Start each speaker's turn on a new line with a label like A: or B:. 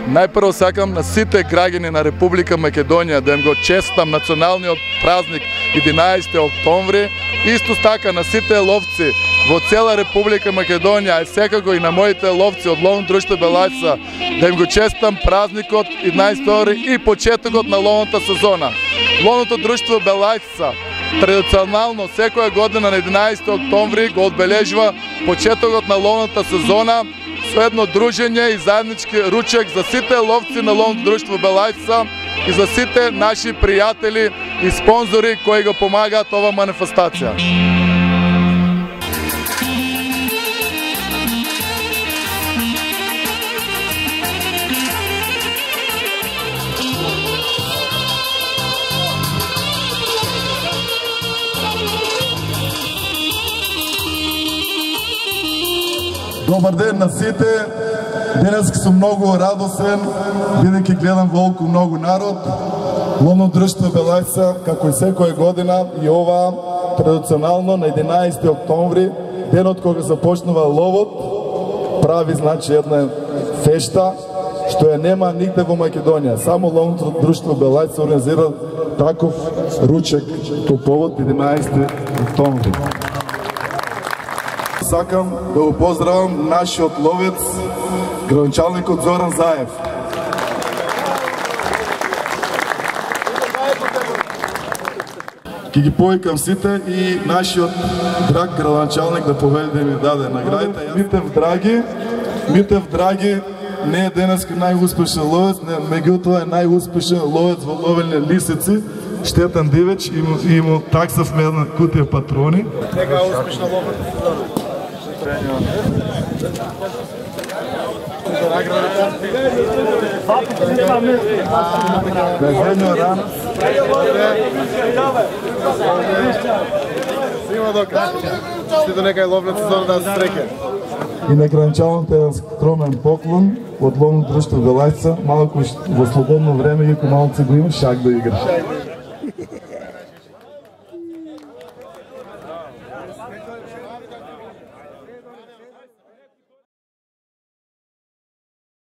A: Најпрво сакам на сите граѓани на Република Македонија да им го честитам националниот празник 11 октомври. Исто така на сите ловци во цела Република Македонија, и секако и на моите ловци од Ловно друштво Белајца, да им го честитам празникот 11 октомври и почетокот на ловната сезона. Ловното друштво Белајца традиционално секоја година на 11 октомври го одбележува почетокот на ловната сезона со едно дружење и заеднички ручек за сите ловци на Ловното друштво Белајца и за сите наши пријатели и спонзори кои го помагаат ова манифестација.
B: Добар ден на сите. Денеска сум многу радосен, бидејќи гледам волку многу народ. Ловно друштво Белајца, како и секоја година, и ова традиционално на 11 октомври, денот кога започнува ловот, прави значи една фешта, што ја нема нигде во Македонија. Само Ловното друштво Белајца организира таков ручек по повод 11 октомври. Сакам да го поздравам нашиот ловец, градоначалникот Зоран Заев. Ке ги повикам сите и нашиот драг градоначалник да поведе да ми даде наградите. Митев Драги не е денеска најуспешен ловец, меѓутоа е најуспешен ловец во ловелни лисици, штетен дивеч и му таксавме една кутија патрони.
C: Нека е успешна ловната сезона. Сима дока. Сите нека е ловната сезона да се среќа.
B: И на граничалната е скромен поклон од Ловно друштво Белајца, малку во слободно време, иако малце го има, шак да игра.